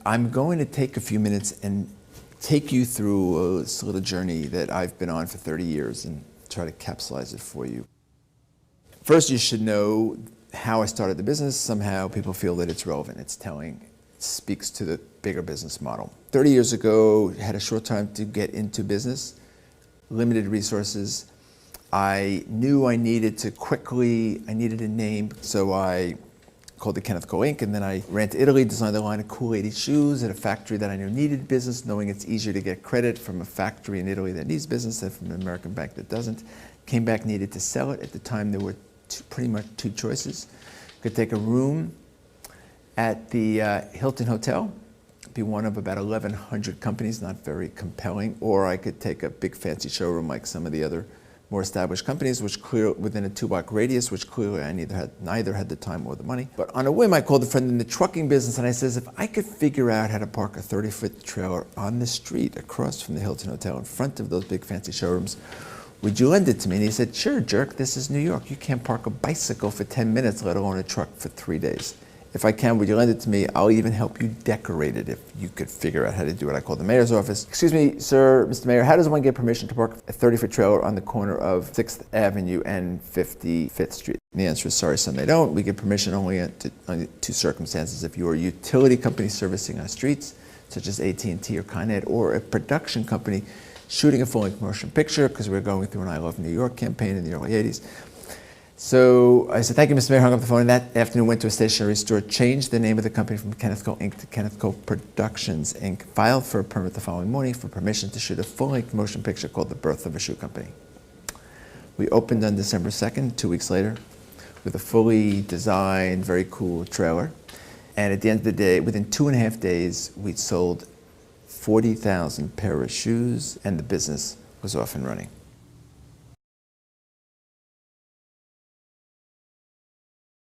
I'm going to take a few minutes and take you through this little journey that I've been on for 30 years and try to capsulize it for you. First, you should know how I started the business. Somehow people feel that it's relevant, it's telling, it speaks to the bigger business model. 30 years ago, had a short time to get into business, limited resources. I knew I needed I needed a name, so I called it Kenneth Inc. And then I ran to Italy, designed a line of cool lady shoes at a factory that I knew needed business, knowing it's easier to get credit from a factory in Italy that needs business than from an American bank that doesn't. Came back, needed to sell it. At the time, there were pretty much two choices. Could take a room at the Hilton Hotel, be one of about 1,100 companies, not very compelling, or I could take a big fancy showroom like some of the other more established companies, which clearly within a 2-block radius, which clearly I neither had the time or the money. But on a whim, I called a friend in the trucking business and I says, if I could figure out how to park a 30-foot trailer on the street across from the Hilton Hotel in front of those big fancy showrooms, would you lend it to me? And he said, sure, jerk, this is New York. You can't park a bicycle for 10 minutes, let alone a truck for 3 days. If I can, would you lend it to me? I'll even help you decorate it if you could figure out how to do it. I called the mayor's office. Excuse me, sir, Mr. Mayor, how does one get permission to park a 30-foot trailer on the corner of 6th Avenue and 55th Street? And the answer is, sorry, son, they don't. We get permission only under two circumstances. If you are a utility company servicing our streets, such as AT&T or Con Ed, or a production company shooting a full-length motion picture, because we're going through an I Love New York campaign in the early 80s. So I said, thank you, Mr. Mayor, hung up the phone, and that afternoon went to a stationery store, changed the name of the company from Kenneth Inc. to Kenneth Productions Inc., filed for a permit the following morning for permission to shoot a full-length motion picture called The Birth of a Shoe Company. We opened on December 2nd, 2 weeks later, with a fully designed, very cool trailer. And at the end of the day, within 2.5 days, we'd sold 40,000 pair of shoes, and the business was off and running.